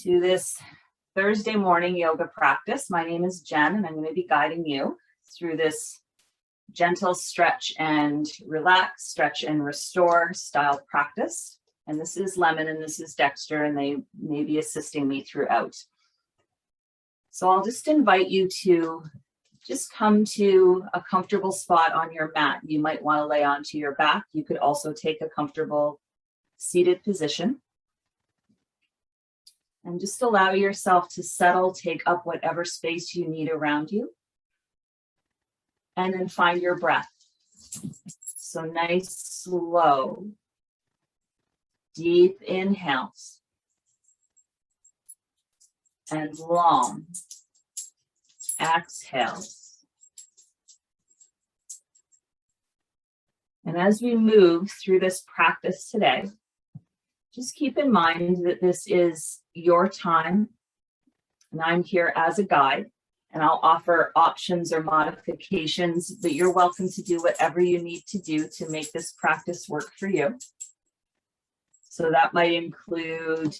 to this Thursday morning yoga practice. My name is Jen, and I'm going to be guiding you through this gentle stretch and relax, stretch and restore style practice. And this is Lemon and this is Dexter, and they may be assisting me throughout. So I'll just invite you to just come to a comfortable spot on your mat. You might want to lay onto your back. You could also take a comfortable seated position. And just allow yourself to settle, take up whatever space you need around you. And then find your breath. So nice, slow, deep inhales. And long exhales. And as we move through this practice today, just keep in mind that this is your time, and I'm here as a guide, and I'll offer options or modifications, but you're welcome to do whatever you need to do to make this practice work for you. So that might include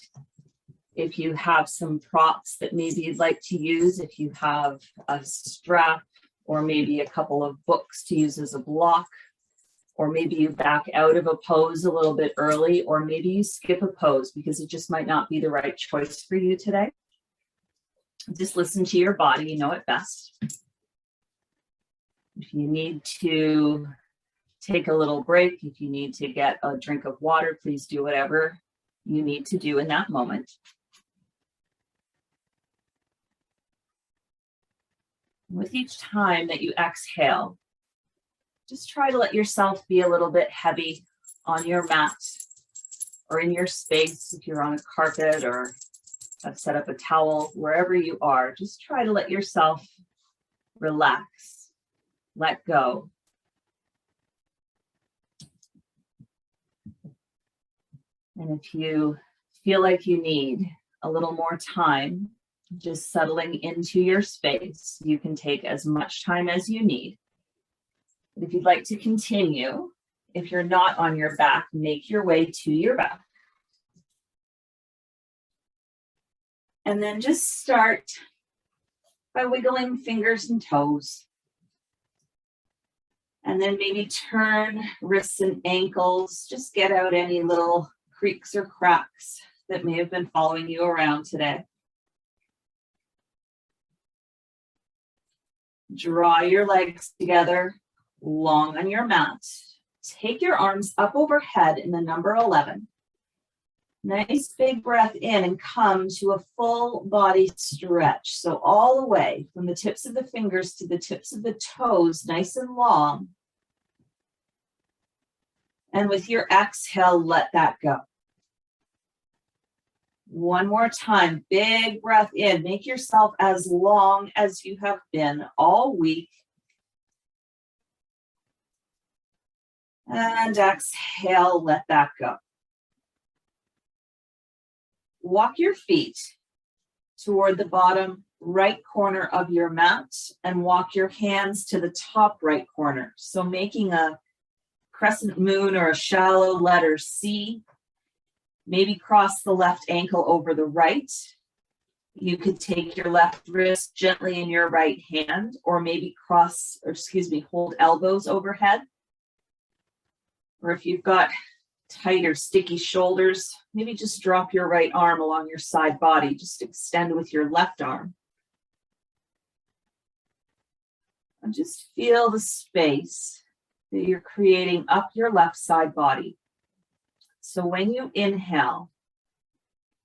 if you have some props that maybe you'd like to use, if you have a strap or maybe a couple of books to use as a block, or maybe you back out of a pose a little bit early, or maybe you skip a pose because it just might not be the right choice for you today. Just listen to your body, you know it best. If you need to take a little break, if you need to get a drink of water, please do whatever you need to do in that moment. With each time that you exhale, just try to let yourself be a little bit heavy on your mat or in your space. If you're on a carpet or have set up a towel, wherever you are, just try to let yourself relax, let go. And if you feel like you need a little more time, just settling into your space, you can take as much time as you need. If you'd like to continue, if you're not on your back, make your way to your back. And then just start by wiggling fingers and toes. And then maybe turn wrists and ankles. Just get out any little creaks or cracks that may have been following you around today. Draw your legs together, long on your mat. Take your arms up overhead in the number 11. Nice big breath in and come to a full body stretch. So all the way from the tips of the fingers to the tips of the toes, nice and long. And with your exhale, let that go. One more time, big breath in. Make yourself as long as you have been all week. And exhale, let that go. Walk your feet toward the bottom right corner of your mat and walk your hands to the top right corner. So making a crescent moon or a shallow letter C. Maybe cross the left ankle over the right. You could take your left wrist gently in your right hand, or maybe hold elbows overhead. Or if you've got tight or sticky shoulders, maybe just drop your right arm along your side body. Just extend with your left arm. And just feel the space that you're creating up your left side body. So when you inhale,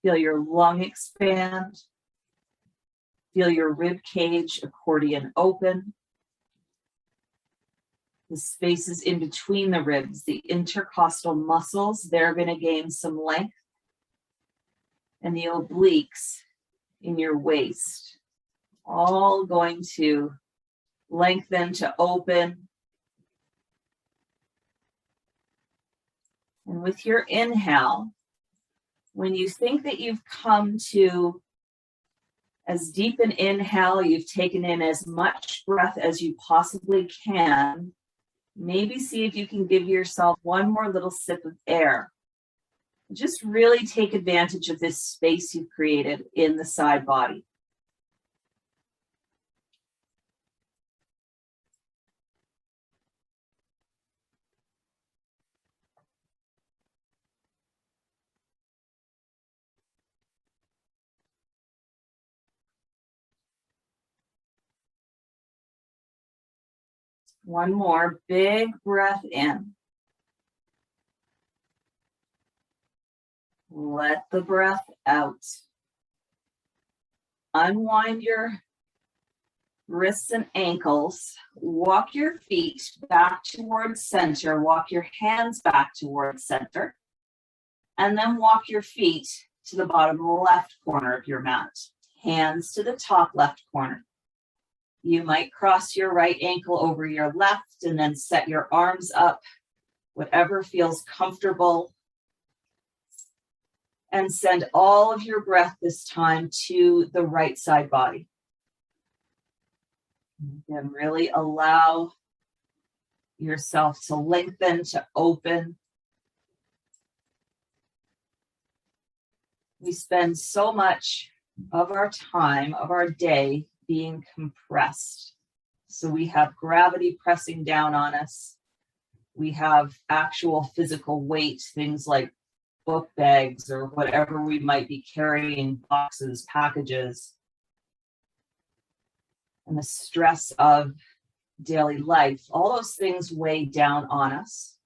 feel your lung expand. Feel your rib cage accordion open. The spaces in between the ribs, the intercostal muscles, they're going to gain some length. And the obliques in your waist, all going to lengthen to open. And with your inhale, when you think that you've come to as deep an inhale, you've taken in as much breath as you possibly can, maybe see if you can give yourself one more little sip of air. Just really take advantage of this space you've created in the side body. One more big breath in. Let the breath out. Unwind your wrists and ankles. Walk your feet back towards center. Walk your hands back towards center. And then walk your feet to the bottom left corner of your mat. Hands to the top left corner. You might cross your right ankle over your left and then set your arms up, whatever feels comfortable. And send all of your breath this time to the right side body. And really allow yourself to lengthen, to open. We spend so much of our time, of our day, being compressed. So we have gravity pressing down on us. We have actual physical weight, things like book bags or whatever we might be carrying, boxes, packages. And the stress of daily life, all those things weigh down on us.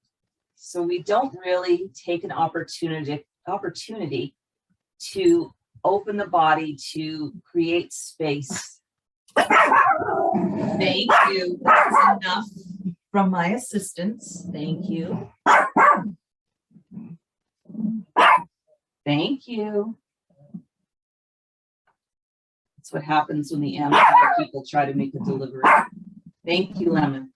So we don't really take an opportunity to open the body, to create space. Thank you. That's enough from my assistants. Thank you. Thank you. That's what happens when the Amazon people try to make a delivery. Thank you, Lemon.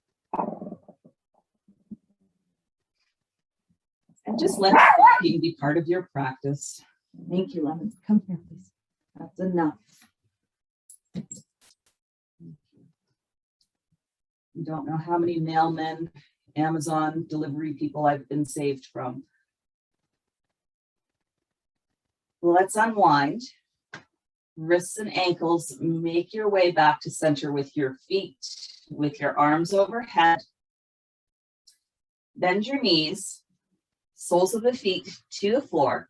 And just let the walking be part of your practice. Thank you, Lemon. Come here, please. That's enough. You don't know how many mailmen, Amazon delivery people I've been saved from. Let's unwind. Wrists and ankles, make your way back to center with your feet, with your arms overhead. Bend your knees, soles of the feet to the floor.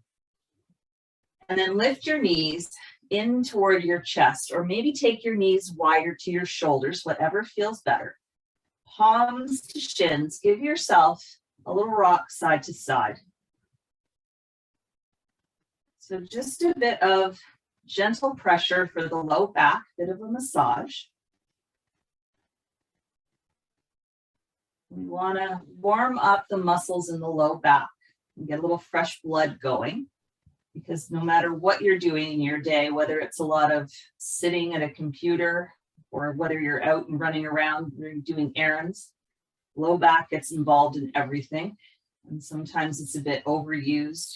And then lift your knees in toward your chest, or maybe take your knees wider to your shoulders, whatever feels better. Palms to shins, give yourself a little rock side to side. So just a bit of gentle pressure for the low back, bit of a massage. We want to warm up the muscles in the low back and get a little fresh blood going, because no matter what you're doing in your day, whether it's a lot of sitting at a computer or whether you're out and running around doing errands, low back gets involved in everything. And sometimes it's a bit overused,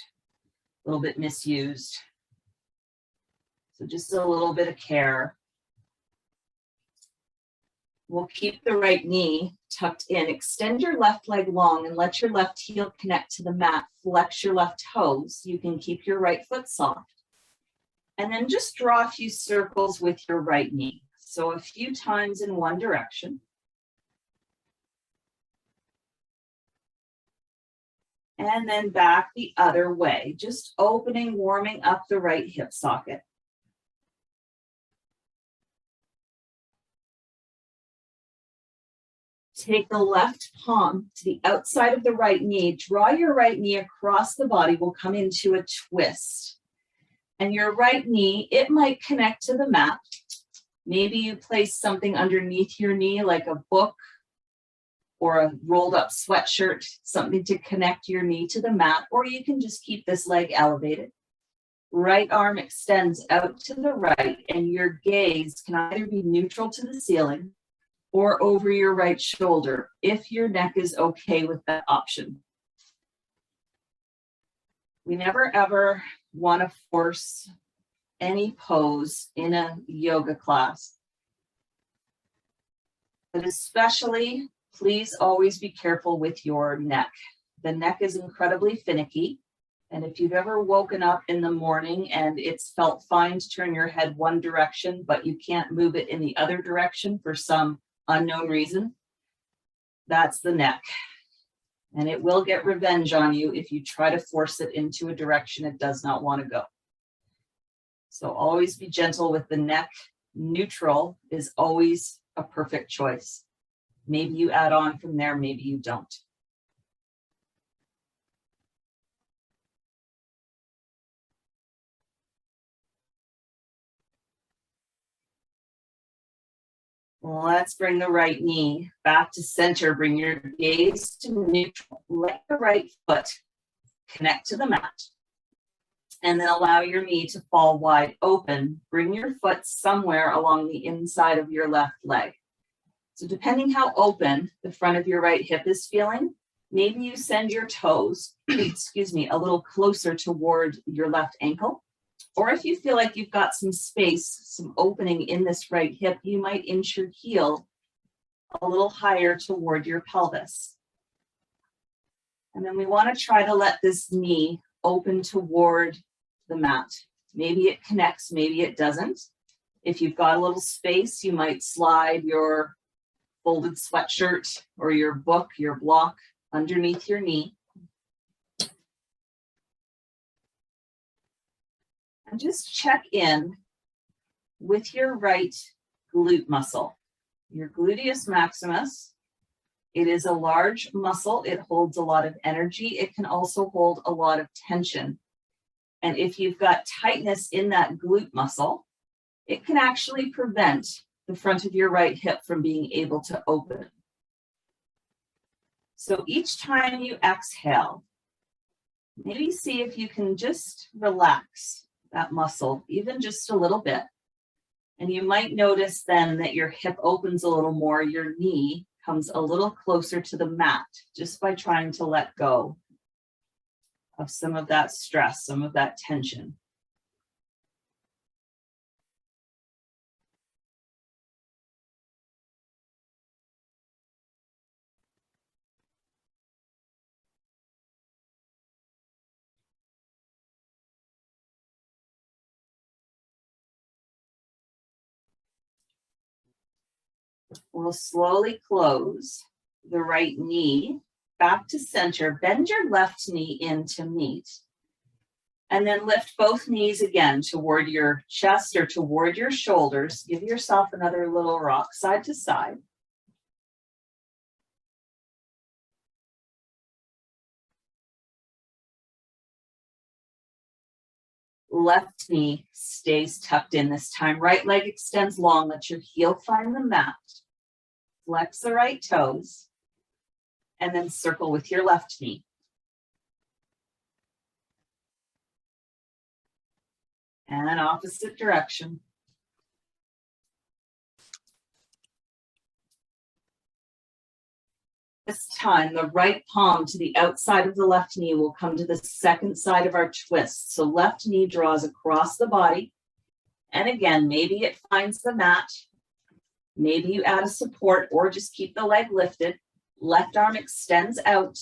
a little bit misused. So just a little bit of care. We'll keep the right knee tucked in. Extend your left leg long and let your left heel connect to the mat. Flex your left toes. You can keep your right foot soft. And then just draw a few circles with your right knee. So a few times in one direction. And then back the other way, just opening, warming up the right hip socket. Take the left palm to the outside of the right knee. Draw your right knee across the body. We'll come into a twist. And your right knee, it might connect to the mat. Maybe you place something underneath your knee, like a book or a rolled up sweatshirt, something to connect your knee to the mat, or you can just keep this leg elevated. Right arm extends out to the right, and your gaze can either be neutral to the ceiling or over your right shoulder, if your neck is okay with that option. We never ever want to force any pose in a yoga class, but especially, please always be careful with your neck. The neck is incredibly finicky, And if you've ever woken up in the morning and it's felt fine to turn your head one direction, but you can't move it in the other direction for some unknown reason, that's the neck. And it will get revenge on you if you try to force it into a direction it does not want to go. So always be gentle with the neck. Neutral is always a perfect choice. Maybe you add on from there, maybe you don't. Let's bring the right knee back to center. Bring your gaze to neutral. Let your right foot connect to the mat. And then allow your knee to fall wide open. Bring your foot somewhere along the inside of your left leg. So depending how open the front of your right hip is feeling, maybe you send your toes, excuse me, a little closer toward your left ankle. Or if you feel like you've got some space, some opening in this right hip, you might inch your heel a little higher toward your pelvis. And then we want to try to let this knee open toward the mat. Maybe it connects, maybe it doesn't. If you've got a little space, you might slide your folded sweatshirt or your book, your block underneath your knee. And just check in with your right glute muscle, your gluteus maximus. It is a large muscle. It holds a lot of energy. It can also hold a lot of tension. And if you've got tightness in that glute muscle, it can actually prevent the front of your right hip from being able to open. So each time you exhale, maybe see if you can just relax that muscle, even just a little bit. And you might notice then that your hip opens a little more, your knee comes a little closer to the mat, just by trying to let go of some of that stress, some of that tension. We'll slowly close the right knee back to center. Bend your left knee in to meet. And then lift both knees again toward your chest or toward your shoulders. Give yourself another little rock side to side. Left knee stays tucked in this time. Right leg extends long. Let your heel find the mat. Flex the right toes. And then circle with your left knee. And opposite direction. This time, the right palm to the outside of the left knee will come to the second side of our twist. So left knee draws across the body. And again, maybe it finds the mat. Maybe you add a support or just keep the leg lifted. Left arm extends out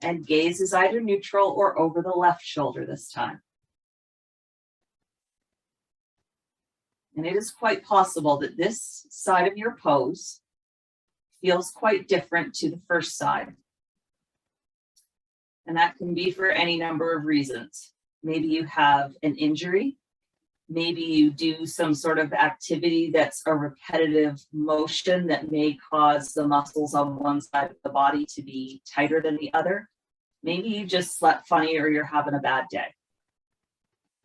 and gaze is either neutral or over the left shoulder this time. And it is quite possible that this side of your pose feels quite different to the first side. And that can be for any number of reasons. Maybe you have an injury. Maybe you do some sort of activity that's a repetitive motion that may cause the muscles on one side of the body to be tighter than the other. Maybe you just slept funny or you're having a bad day.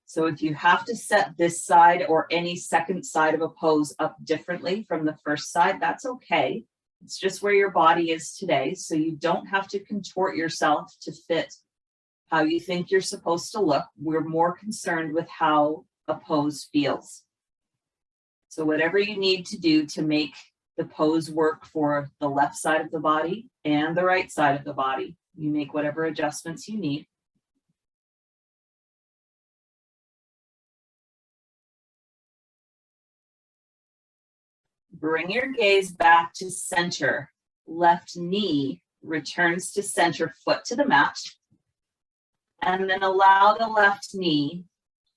So if you have to set this side or any second side of a pose up differently from the first side, that's okay. It's just where your body is today. So you don't have to contort yourself to fit how you think you're supposed to look. We're more concerned with how a pose feels. So whatever you need to do to make the pose work for the left side of the body and the right side of the body, you make whatever adjustments you need. Bring your gaze back to center. Left knee returns to center, foot to the mat. And then allow the left knee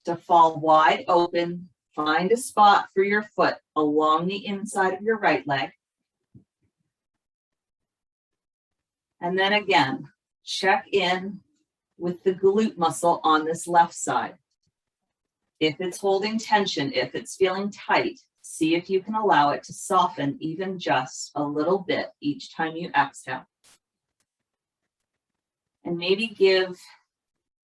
to fall wide open. Find a spot for your foot along the inside of your right leg. And then again, check in with the glute muscle on this left side. If it's holding tension, if it's feeling tight, see if you can allow it to soften even just a little bit each time you exhale. And maybe give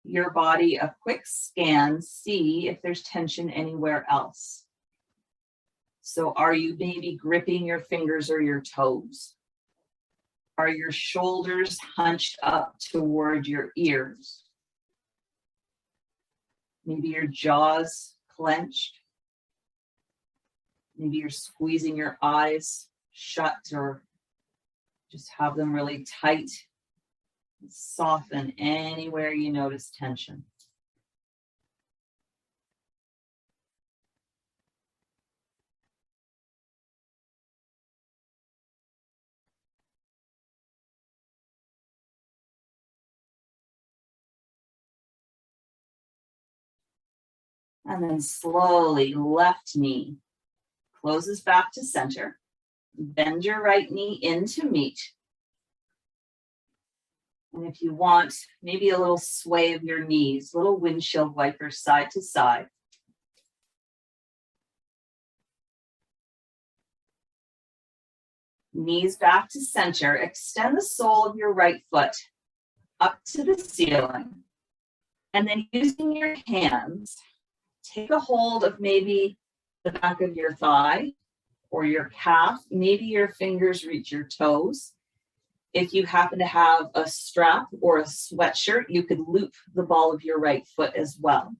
your body a quick scan, see if there's tension anywhere else. So are you maybe gripping your fingers or your toes? Are your shoulders hunched up toward your ears? Maybe your jaw's clenched. Maybe you're squeezing your eyes shut or just have them really tight. Soften anywhere you notice tension. And then slowly, left knee closes back to center. Bend your right knee in to meet. And if you want, maybe a little sway of your knees, little windshield wipers side to side. Knees back to center. Extend the sole of your right foot up to the ceiling. And then using your hands, take a hold of maybe the back of your thigh or your calf. Maybe your fingers reach your toes. If you happen to have a strap or a sweatshirt, you could loop the ball of your right foot as well.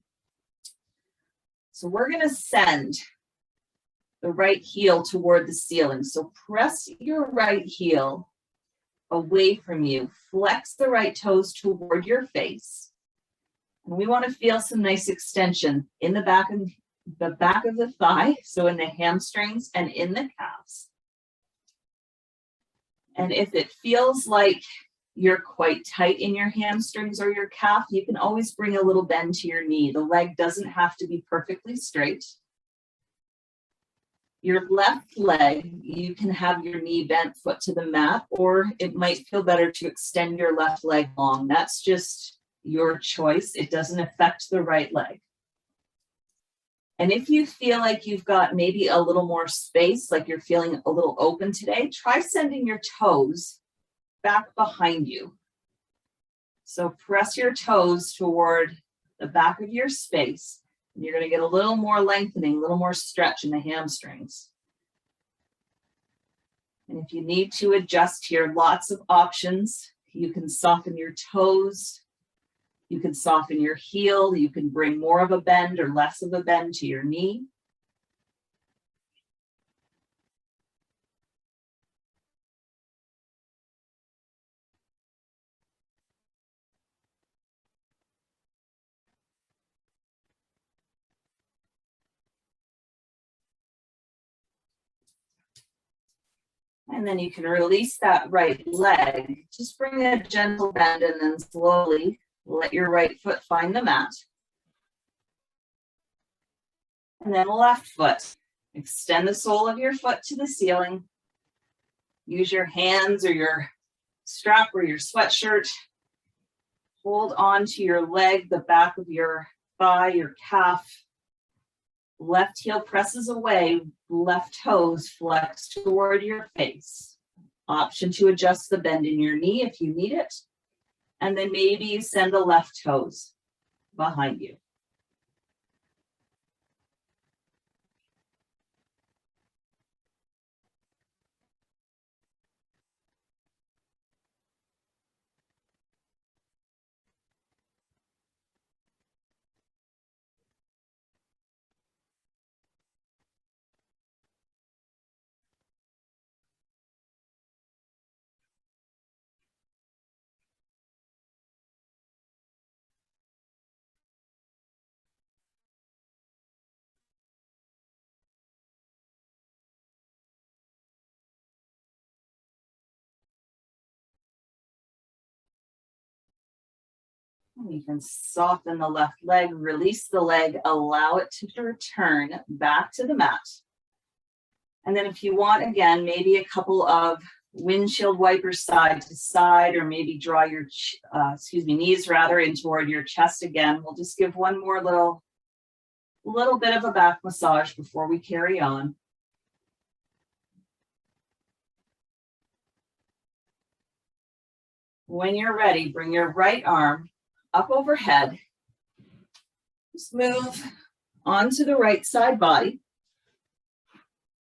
So we're going to send the right heel toward the ceiling. So press your right heel away from you. Flex the right toes toward your face. And we want to feel some nice extension in the back of the thigh, so in the hamstrings and in the calves. And if it feels like you're quite tight in your hamstrings or your calf, you can always bring a little bend to your knee. The leg doesn't have to be perfectly straight. Your left leg, you can have your knee bent, foot to the mat, or it might feel better to extend your left leg long. That's just your choice. It doesn't affect the right leg. And if you feel like you've got maybe a little more space, like you're feeling a little open today, try sending your toes back behind you. So press your toes toward the back of your space. And you're going to get a little more lengthening, a little more stretch in the hamstrings. And if you need to adjust here, lots of options. You can soften your toes. You can soften your heel. You can bring more of a bend or less of a bend to your knee. And then you can release that right leg. Just bring a gentle bend and then slowly let your right foot find the mat. And then left foot. Extend the sole of your foot to the ceiling. Use your hands or your strap or your sweatshirt. Hold on to your leg, the back of your thigh, your calf. Left heel presses away, left toes flex toward your face. Option to adjust the bend in your knee if you need it. And then maybe you send the left toes behind you. You can soften the left leg, release the leg, allow it to return back to the mat. And then if you want, again, maybe a couple of windshield wipers side to side, or maybe draw your knees rather in toward your chest again. We'll just give one more little bit of a back massage before we carry on. When you're ready, bring your right arm up overhead. Just move onto the right side body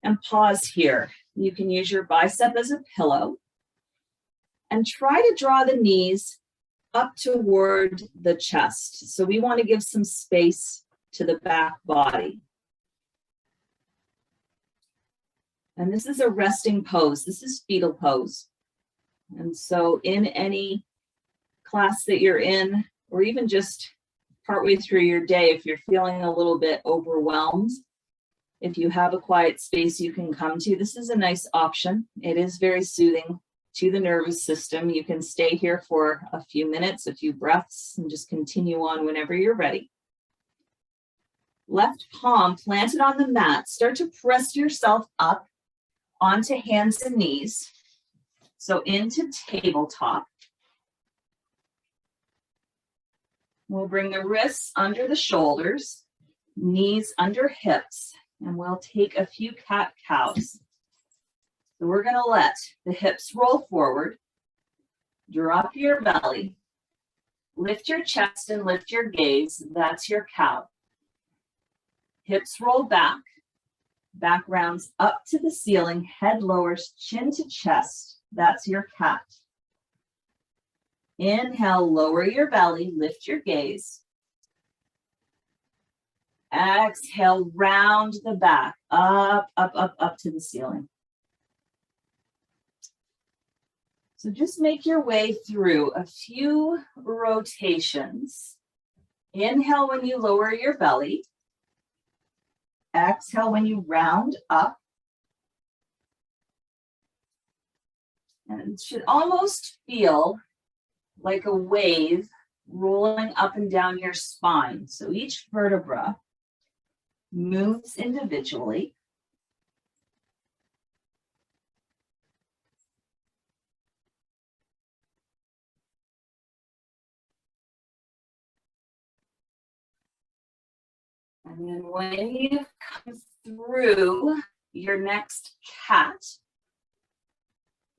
and pause here. You can use your bicep as a pillow and try to draw the knees up toward the chest. So we want to give some space to the back body. And this is a resting pose. This is fetal pose. And so in any class that you're in, or even just partway through your day, if you're feeling a little bit overwhelmed, if you have a quiet space you can come to, this is a nice option. It is very soothing to the nervous system. You can stay here for a few minutes, a few breaths, and just continue on whenever you're ready. Left palm planted on the mat. Start to press yourself up onto hands and knees. So into tabletop. We'll bring the wrists under the shoulders, knees under hips, and we'll take a few cat-cows. So we're going to let the hips roll forward, drop your belly, lift your chest and lift your gaze. That's your cow. Hips roll back, back rounds up to the ceiling, head lowers, chin to chest. That's your cat. Inhale, lower your belly, lift your gaze. Exhale, round the back, up, up, up, up to the ceiling. So just make your way through a few rotations. Inhale when you lower your belly. Exhale when you round up. And it should almost feel like a wave rolling up and down your spine. So each vertebra moves individually. And then when you come through your next cat,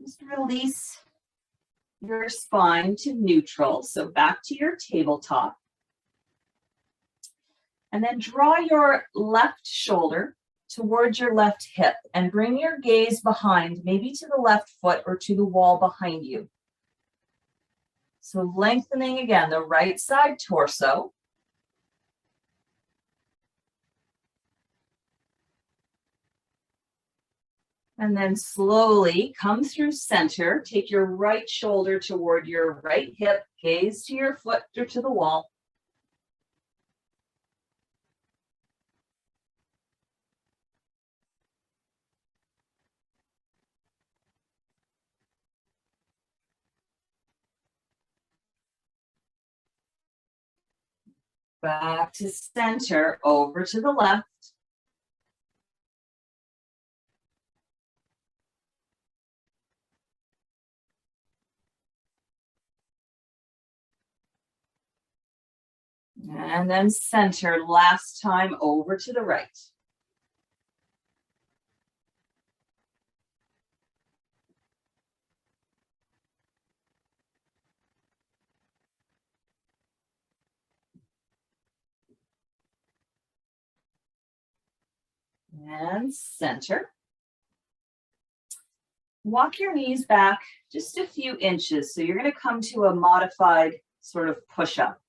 just release your spine to neutral. So back to your tabletop. And then draw your left shoulder towards your left hip and bring your gaze behind, maybe to the left foot or to the wall behind you. So lengthening again the right side torso. And then slowly come through center. Take your right shoulder toward your right hip, gaze to your foot or to the wall. Back to center, over to the left. And then center, last time over to the right. And center. Walk your knees back just a few inches. So you're going to come to a modified sort of push-up.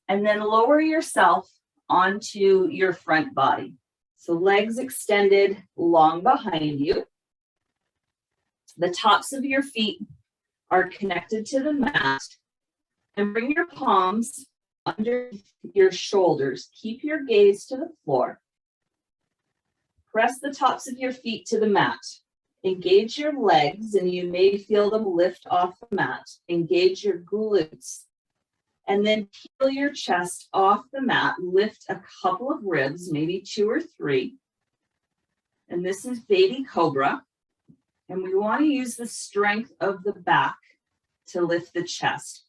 And then lower yourself onto your front body. So legs extended long behind you. The tops of your feet are connected to the mat. And bring your palms under your shoulders. Keep your gaze to the floor. Press the tops of your feet to the mat. Engage your legs, and you may feel them lift off the mat. Engage your glutes. And then peel your chest off the mat, lift a couple of ribs, maybe 2 or 3. And this is baby cobra. And we want to use the strength of the back to lift the chest.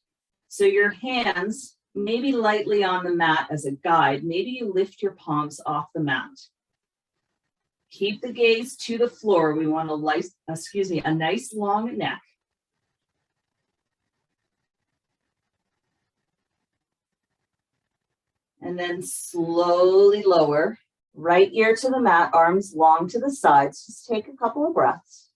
So your hands, maybe lightly on the mat as a guide, maybe you lift your palms off the mat. Keep the gaze to the floor. We want a nice long neck. And then slowly lower, right ear to the mat, arms long to the sides. Just take a couple of breaths.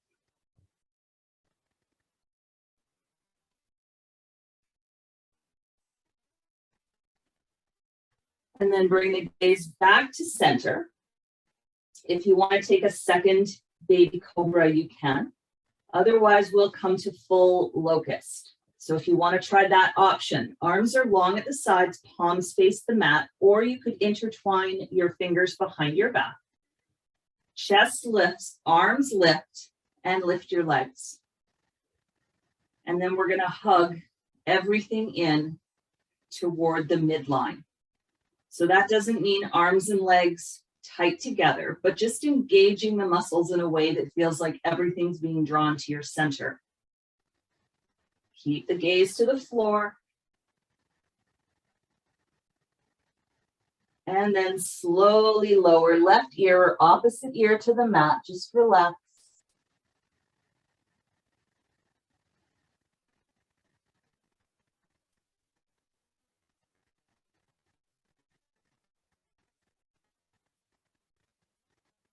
And then bring the gaze back to center. If you want to take a second baby cobra, you can. Otherwise, we'll come to full locust. So if you want to try that option, arms are long at the sides, palms face the mat, or you could intertwine your fingers behind your back. Chest lifts, arms lift, and lift your legs. And then we're going to hug everything in toward the midline. So that doesn't mean arms and legs tight together, but just engaging the muscles in a way that feels like everything's being drawn to your center. Keep the gaze to the floor. And then slowly lower left ear or opposite ear to the mat. Just relax.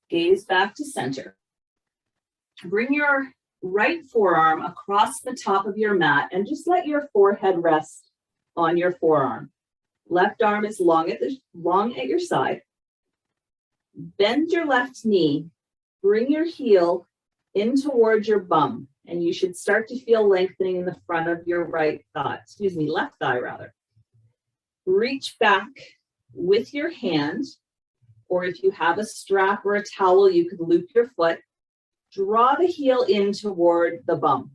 Gaze back to center. Bring your right forearm across the top of your mat and just let your forehead rest on your forearm. Left arm is long at your side. Bend your left knee. Bring your heel in towards your bum, and you should start to feel lengthening in the front of your left thigh rather. Reach back with your hand, or if you have a strap or a towel, you could loop your foot. Draw the heel in toward the bum.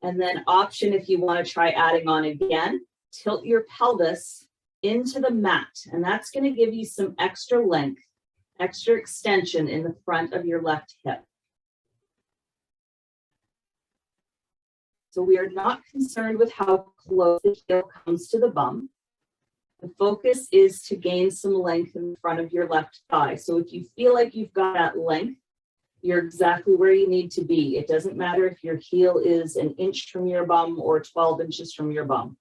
And then option, if you want to try adding on again, tilt your pelvis into the mat. And that's going to give you some extra length, extra extension in the front of your left hip. So we are not concerned with how close the heel comes to the bum. The focus is to gain some length in front of your left thigh. So if you feel like you've got that length, you're exactly where you need to be. It doesn't matter if your heel is an inch from your bum or 12 inches from your bum.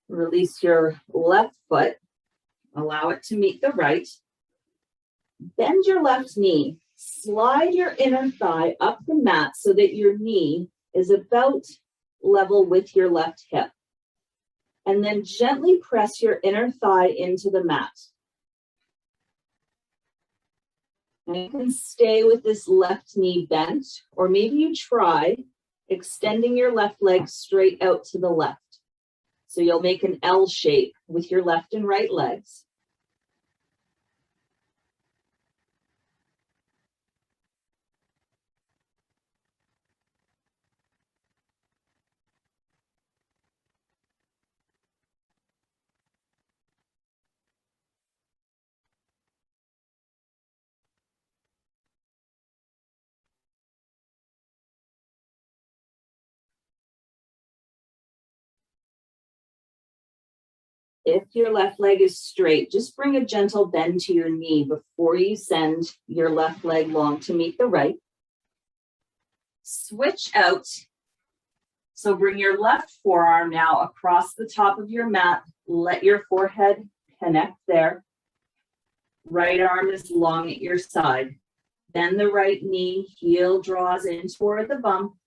Release your left foot. Allow it to meet the right. Bend your left knee. Slide your inner thigh up the mat so that your knee is about level with your left hip. And then gently press your inner thigh into the mat. And you can stay with this left knee bent, or maybe you try extending your left leg straight out to the left. So you'll make an L shape with your left and right legs. If your left leg is straight, just bring a gentle bend to your knee before you send your left leg long to meet the right. Switch out. So bring your left forearm now across the top of your mat. Let your forehead connect there. Right arm is long at your side. Bend the right knee, heel draws in toward the bum.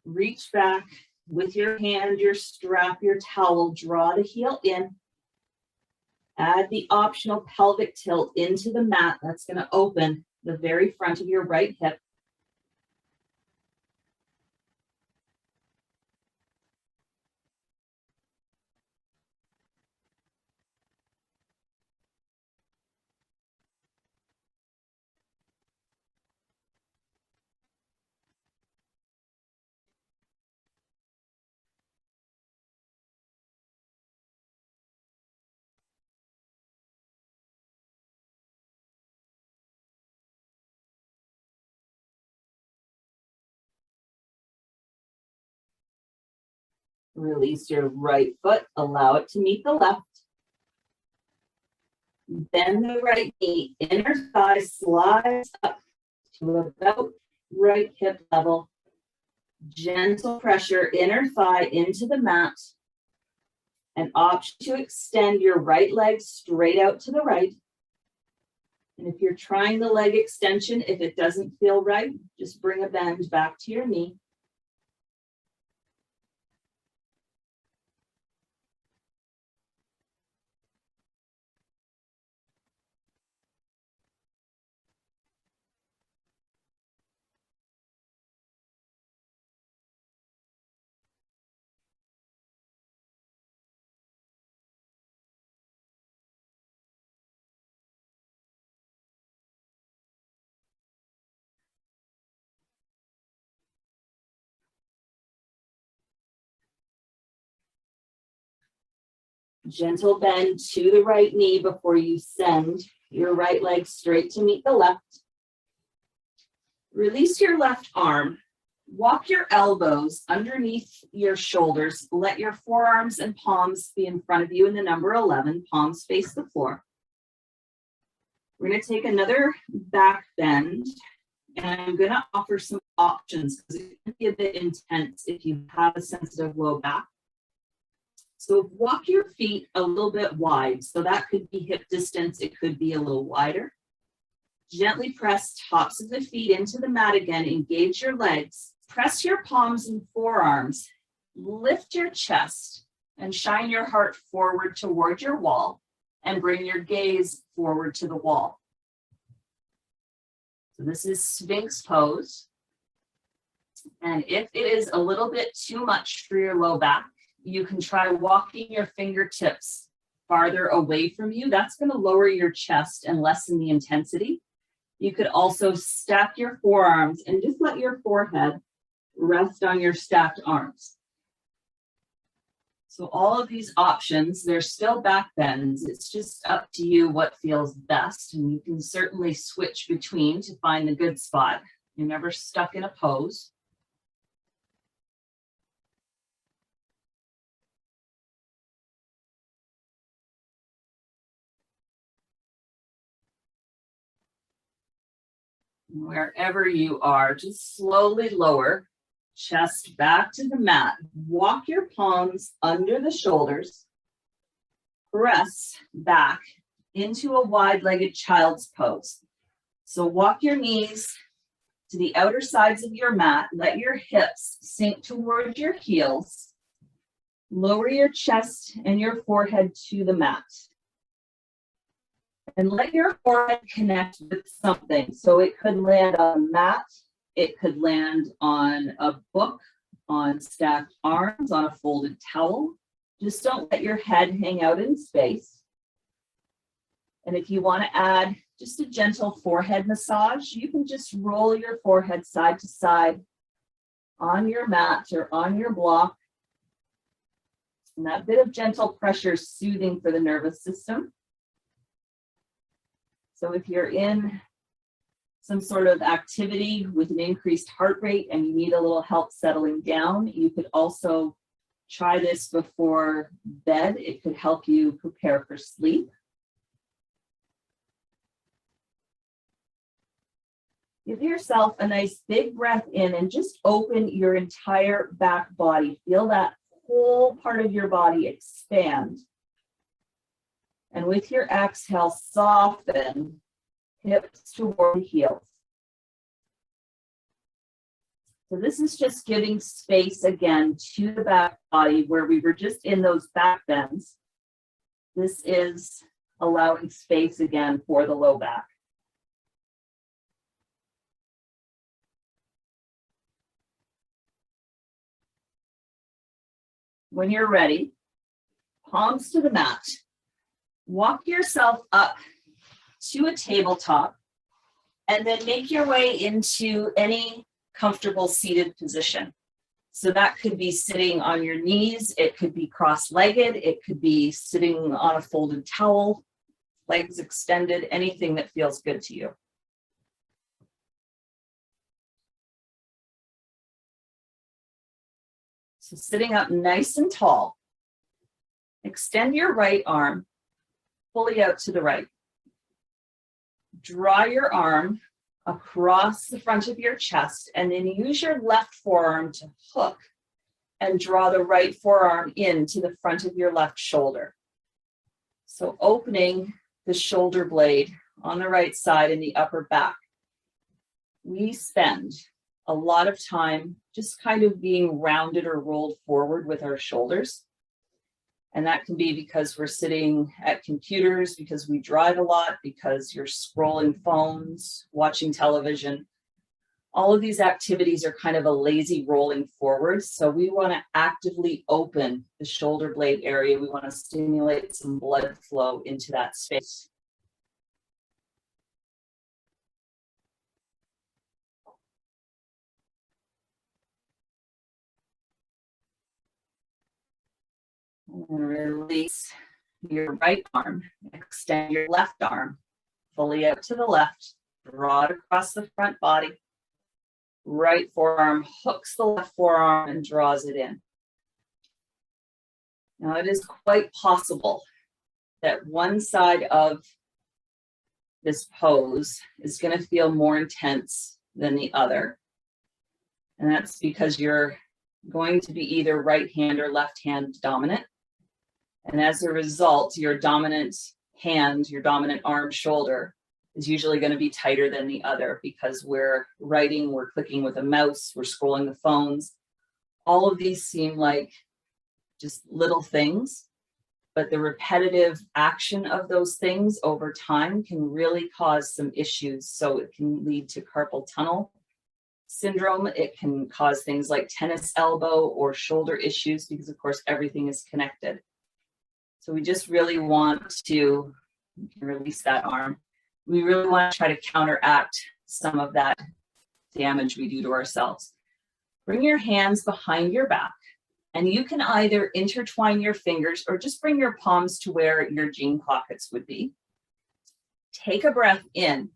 Reach back. With your hand, your strap, your towel, draw the heel in. Add the optional pelvic tilt into the mat. That's going to open the very front of your right hip. Release your right foot, allow it to meet the left. Bend the right knee, inner thigh slides up to about right hip level. Gentle pressure, inner thigh into the mat. An option to extend your right leg straight out to the right. And if you're trying the leg extension, if it doesn't feel right, just bring a bend back to your knee. Gentle bend to the right knee before you send your right leg straight to meet the left. Release your left arm. Walk your elbows underneath your shoulders. Let your forearms and palms be in front of you in the number 11. Palms face the floor. We're going to take another back bend, and I'm going to offer some options because it can be a bit intense if you have a sensitive low back. So walk your feet a little bit wide. So that could be hip distance. It could be a little wider. Gently press tops of the feet into the mat again. Engage your legs. Press your palms and forearms. Lift your chest and shine your heart forward toward your wall and bring your gaze forward to the wall. So this is Sphinx pose. And if it is a little bit too much for your low back, you can try walking your fingertips farther away from you. That's going to lower your chest and lessen the intensity. You could also stack your forearms and just let your forehead rest on your stacked arms. So all of these options, they're still back bends. It's just up to you what feels best. And you can certainly switch between to find the good spot. You're never stuck in a pose. Wherever you are, just slowly lower, chest back to the mat. Walk your palms under the shoulders. Press back into a wide-legged child's pose. So walk your knees to the outer sides of your mat. Let your hips sink toward your heels. Lower your chest and your forehead to the mat. And let your forehead connect with something. So it could land on a mat, it could land on a book, on stacked arms, on a folded towel. Just don't let your head hang out in space. And if you want to add just a gentle forehead massage, you can just roll your forehead side to side on your mat or on your block. And that bit of gentle pressure is soothing for the nervous system. So if you're in some sort of activity with an increased heart rate and you need a little help settling down, you could also try this before bed. It could help you prepare for sleep. Give yourself a nice big breath in and just open your entire back body. Feel that whole part of your body expand. And with your exhale, soften hips toward the heels. So this is just giving space again to the back body where we were just in those back bends. This is allowing space again for the low back. When you're ready, palms to the mat. Walk yourself up to a tabletop and then make your way into any comfortable seated position. So that could be sitting on your knees, it could be cross-legged, it could be sitting on a folded towel, legs extended, anything that feels good to you. So sitting up nice and tall, extend your right arm fully out to the right. Draw your arm across the front of your chest and then use your left forearm to hook and draw the right forearm into the front of your left shoulder. So opening the shoulder blade on the right side in the upper back. We spend a lot of time just kind of being rounded or rolled forward with our shoulders. And that can be because we're sitting at computers, because we drive a lot, because you're scrolling phones, watching television. All of these activities are kind of a lazy rolling forward. So we want to actively open the shoulder blade area. We want to stimulate some blood flow into that space. And release your right arm. Extend your left arm fully out to the left. Draw it across the front body. Right forearm hooks the left forearm and draws it in. Now it is quite possible that one side of this pose is going to feel more intense than the other. And that's because you're going to be either right hand or left hand dominant. And as a result, your dominant hand, your dominant arm, shoulder is usually going to be tighter than the other because we're writing, we're clicking with a mouse, we're scrolling the phones. All of these seem like just little things, but the repetitive action of those things over time can really cause some issues. So it can lead to carpal tunnel syndrome. It can cause things like tennis elbow or shoulder issues because, of course, everything is connected. So we just really want to release that arm. We really want to try to counteract some of that damage we do to ourselves. Bring your hands behind your back, and you can either intertwine your fingers or just bring your palms to where your jean pockets would be. Take a breath in.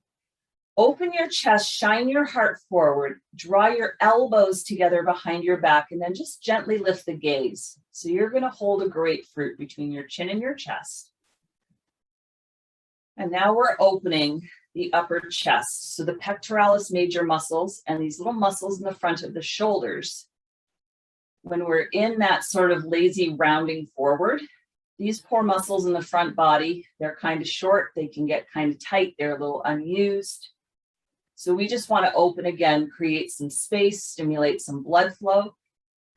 Open your chest, shine your heart forward, draw your elbows together behind your back, and then just gently lift the gaze. So you're going to hold a grapefruit between your chin and your chest. And now we're opening the upper chest. So the pectoralis major muscles and these little muscles in the front of the shoulders. When we're in that sort of lazy rounding forward, these poor muscles in the front body, they're kind of short, they can get kind of tight, they're a little unused. So we just want to open again, create some space, stimulate some blood flow.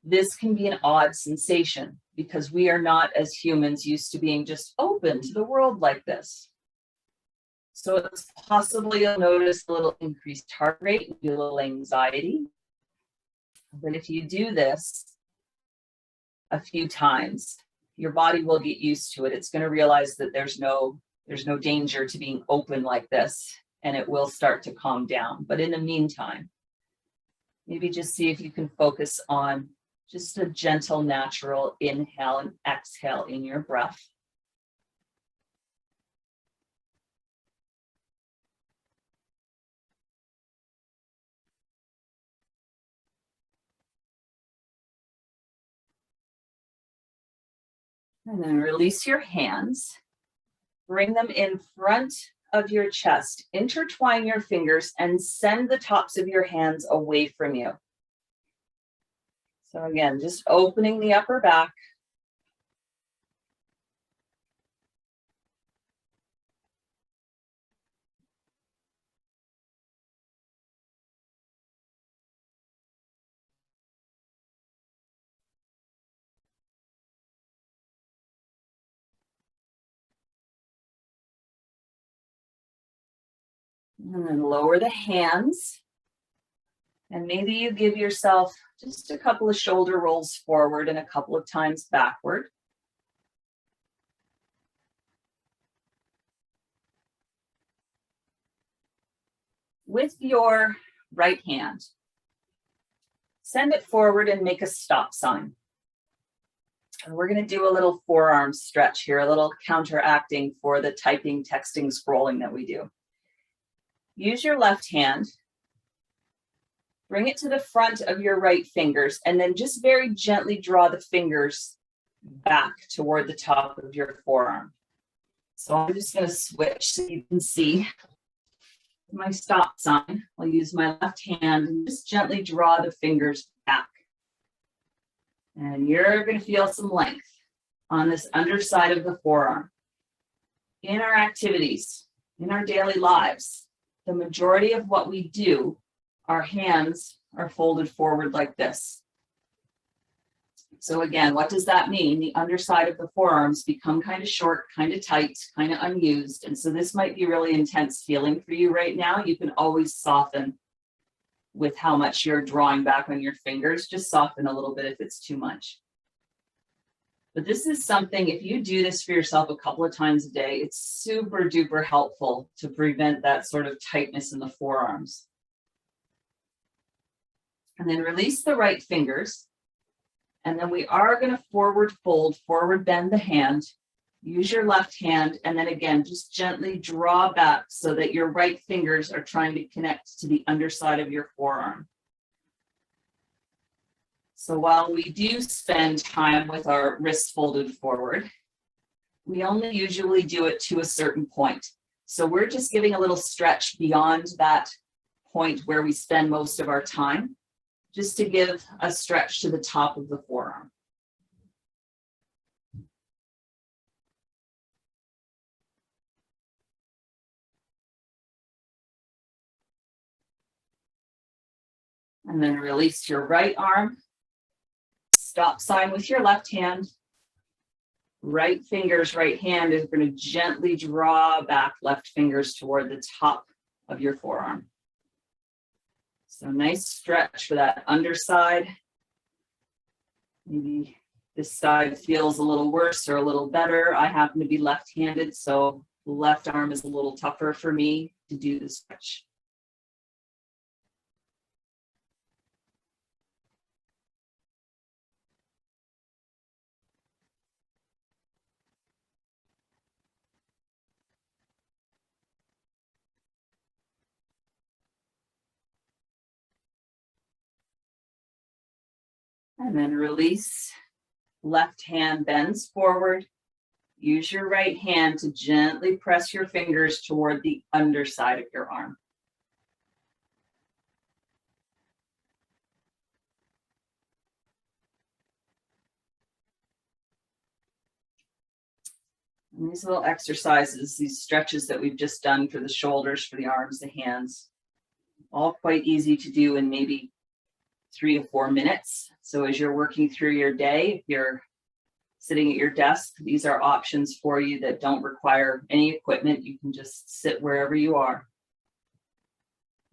This can be an odd sensation because we are not, as humans, used to being just open to the world like this. So it's possible you'll notice a little increased heart rate, a little anxiety. But if you do this a few times, your body will get used to it. It's going to realize that there's no danger to being open like this, and it will start to calm down. But in the meantime, maybe just see if you can focus on just a gentle, natural inhale and exhale in your breath. And then release your hands. Bring them in front of your chest. Intertwine your fingers and send the tops of your hands away from you. So again, just opening the upper back. And then lower the hands. And maybe you give yourself just a couple of shoulder rolls forward and a couple of times backward. With your right hand, send it forward and make a stop sign. And we're going to do a little forearm stretch here, a little counteracting for the typing, texting, scrolling that we do. Use your left hand, bring it to the front of your right fingers, and then just very gently draw the fingers back toward the top of your forearm. So I'm just going to switch so you can see my stop sign. I'll use my left hand and just gently draw the fingers back. And you're going to feel some length on this underside of the forearm. In our activities, in our daily lives, the majority of what we do, our hands are folded forward like this. So again, what does that mean? The underside of the forearms become kind of short, kind of tight, kind of unused. And so this might be really intense feeling for you right now. You can always soften with how much you're drawing back on your fingers. Just soften a little bit if it's too much. But this is something, if you do this for yourself a couple of times a day, it's super duper helpful to prevent that sort of tightness in the forearms. And then release the right fingers. And then we are going to forward fold, forward bend the hand. Use your left hand, and then again, just gently draw back so that your right fingers are trying to connect to the underside of your forearm. So while we do spend time with our wrists folded forward, we only usually do it to a certain point. So we're just giving a little stretch beyond that point where we spend most of our time, just to give a stretch to the top of the forearm. And then release your right arm. Stop sign with your left hand. Right fingers, right hand is going to gently draw back left fingers toward the top of your forearm. So nice stretch for that underside. Maybe this side feels a little worse or a little better. I happen to be left-handed, so the left arm is a little tougher for me to do the stretch. And then release. Left hand bends forward. Use your right hand to gently press your fingers toward the underside of your arm. And these little exercises, these stretches that we've just done for the shoulders, for the arms, the hands, all quite easy to do in maybe 3 to 4 minutes. So as you're working through your day, if you're sitting at your desk, these are options for you that don't require any equipment. You can just sit wherever you are.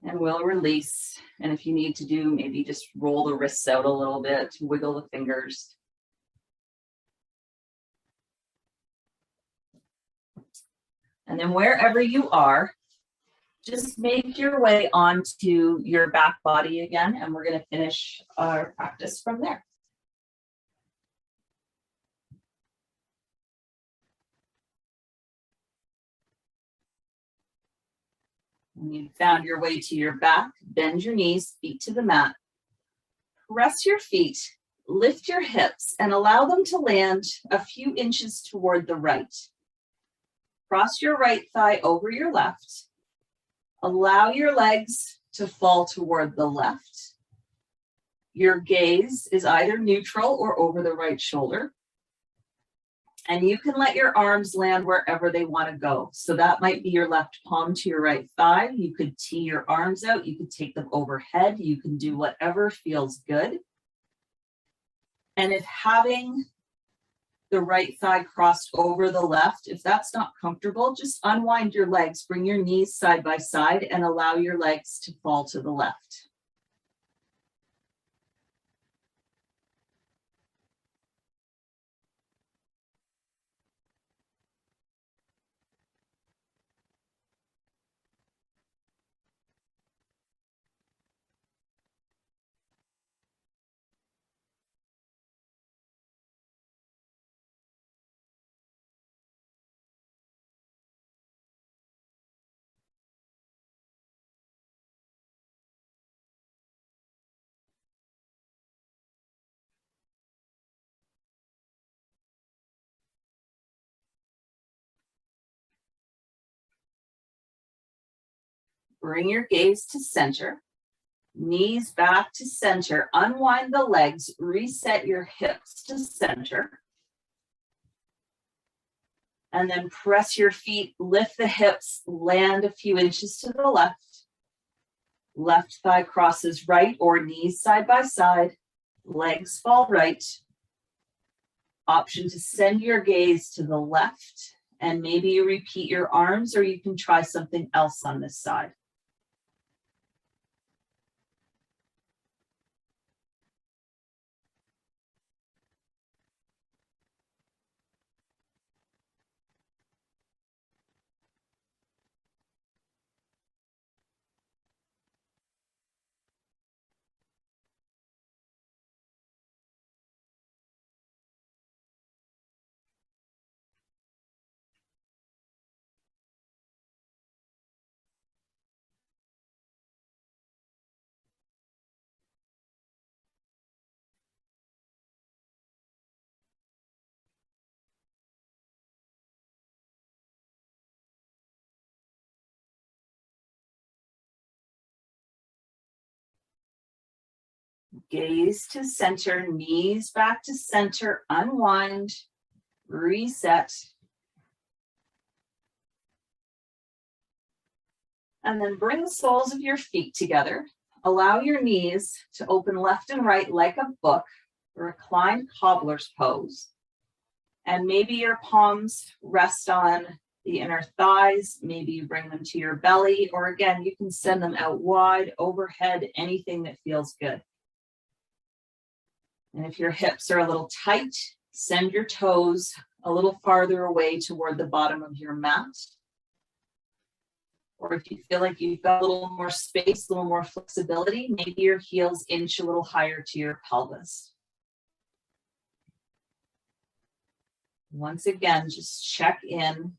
And we'll release. And if you need to do, maybe just roll the wrists out a little bit, wiggle the fingers. And then wherever you are, just make your way onto your back body again, and we're going to finish our practice from there. When you've found your way to your back, bend your knees, feet to the mat. Press your feet, lift your hips, and allow them to land a few inches toward the right. Cross your right thigh over your left. Allow your legs to fall toward the left. Your gaze is either neutral or over the right shoulder. And you can let your arms land wherever they want to go. So that might be your left palm to your right thigh. You could tee your arms out. You could take them overhead. You can do whatever feels good. And if having the right thigh crossed over the left. If that's not comfortable, just unwind your legs, bring your knees side by side and allow your legs to fall to the left. Bring your gaze to center, knees back to center, unwind the legs, reset your hips to center. And then press your feet, lift the hips, land a few inches to the left. Left thigh crosses right or knees side by side, legs fall right. Option to send your gaze to the left, and maybe you repeat your arms or you can try something else on this side. Gaze to center, knees back to center, unwind, reset. And then bring the soles of your feet together. Allow your knees to open left and right like a book, reclined cobbler's pose. And maybe your palms rest on the inner thighs. Maybe you bring them to your belly, or again, you can send them out wide, overhead, anything that feels good. And if your hips are a little tight, send your toes a little farther away toward the bottom of your mat. Or if you feel like you've got a little more space, a little more flexibility, maybe your heels inch a little higher to your pelvis. Once again, just check in.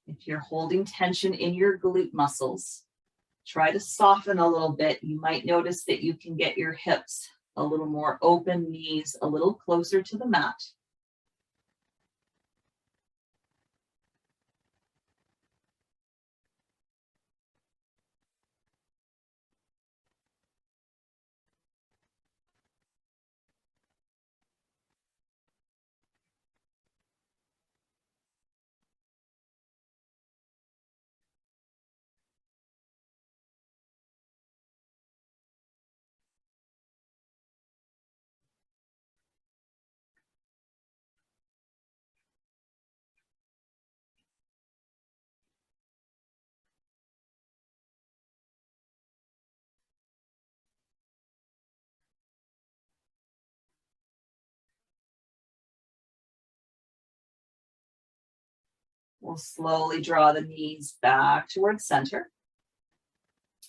If you're holding tension in your glute muscles, try to soften a little bit. You might notice that you can get your hips a little more open, knees a little closer to the mat. We'll slowly draw the knees back towards center.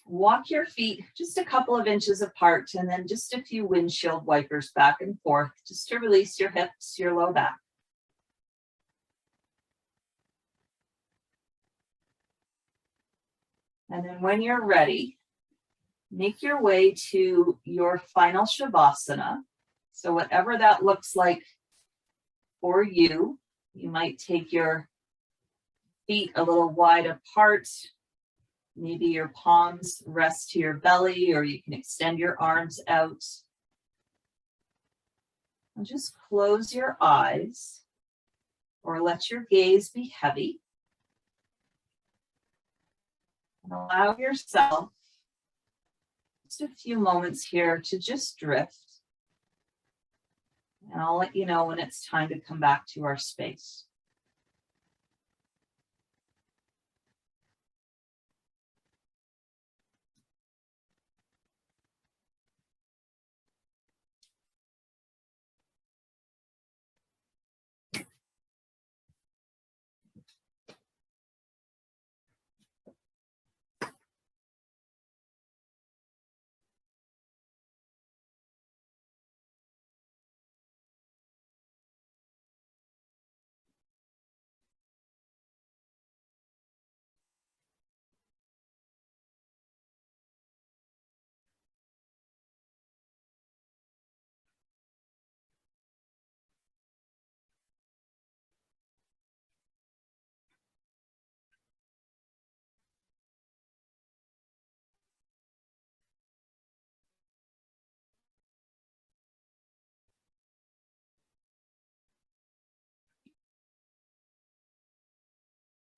Walk your feet just a couple of inches apart and then just a few windshield wipers back and forth just to release your hips, your low back. And then when you're ready, make your way to your final Shavasana. So whatever that looks like for you, you might take your feet a little wide apart. Maybe your palms rest to your belly, or you can extend your arms out. And just close your eyes or let your gaze be heavy. And allow yourself just a few moments here to just drift And I'll let you know when it's time to come back to our space.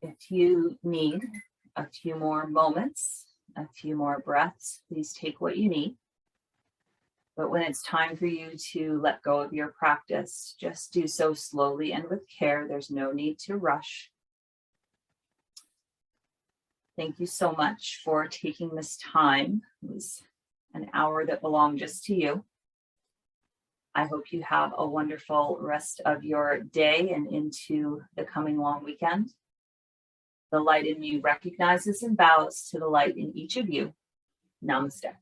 If you need a few more moments, a few more breaths, please take what you need. But when it's time for you to let go of your practice, just do so slowly and with care. There's no need to rush. Thank you so much for taking this time. It was an hour that belonged just to you. I hope you have a wonderful rest of your day and into the coming long weekend. The light in you recognizes and bows to the light in each of you. Namaste.